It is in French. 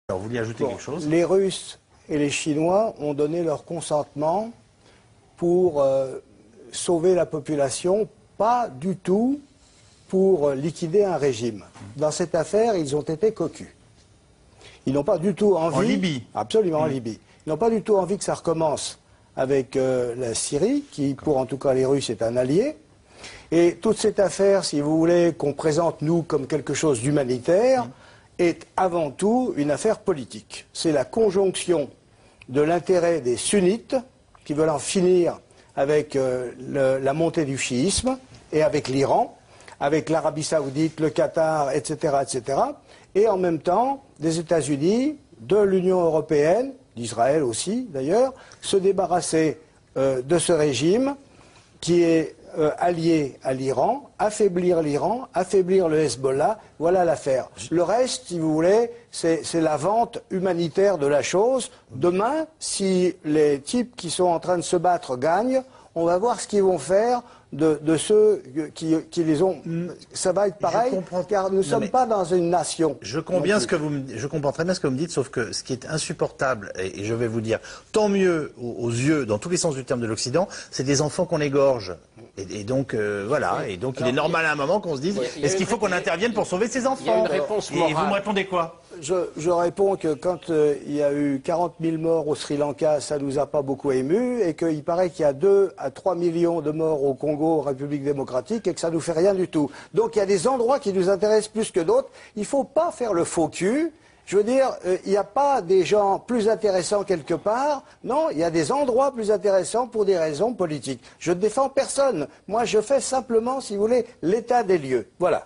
Alors, vous vouliez ajouter quelque chose? Les Russes et les Chinois ont donné leur consentement pour sauver la population, pas du tout pour liquider un régime. Dans cette affaire, ils ont été cocus. Ils n'ont pas du tout envie... En Libye? Absolument, en Libye. Ils n'ont pas du tout envie que ça recommence avec la Syrie, qui, pour en tout cas les Russes, est un allié. Et toute cette affaire, si vous voulez, qu'on présente, nous, comme quelque chose d'humanitaire, est avant tout une affaire politique. C'est la conjonction de l'intérêt des sunnites, qui veulent en finir avec la montée du chiisme, et avec l'Iran, avec l'Arabie Saoudite, le Qatar, etc., etc., et en même temps des États-Unis, de l'Union européenne, d'Israël aussi d'ailleurs, se débarrasser de ce régime qui est allié à l'Iran, affaiblir le Hezbollah, voilà l'affaire. Le reste, si vous voulez, c'est la vente humanitaire de la chose. Demain, si les types qui sont en train de se battre gagnent, on va voir ce qu'ils vont faire de ceux qui les ont... Ça va être pareil, car nous ne sommes pas dans une nation. Je comprends très bien ce que vous me dites, sauf que ce qui est insupportable, et je vais vous dire, tant mieux aux yeux, dans tous les sens du terme de l'Occident, c'est des enfants qu'on égorge. Et donc, voilà, et donc il est normal à un moment qu'on se dise, est-ce qu'il faut qu'on intervienne pour sauver ces enfants? Il y a une réponse morale. Et vous me répondez quoi? Je réponds que quand il y a eu 40 000 morts au Sri Lanka, ça ne nous a pas beaucoup émus, et qu'il paraît qu'il y a 2 à 3 millions de morts au Congo, en République démocratique, et que ça ne nous fait rien du tout. Donc il y a des endroits qui nous intéressent plus que d'autres. Il ne faut pas faire le faux cul. Je veux dire, il n'y a pas des gens plus intéressants quelque part. Non, il y a des endroits plus intéressants pour des raisons politiques. Je ne défends personne. Moi, je fais simplement, si vous voulez, l'état des lieux. Voilà.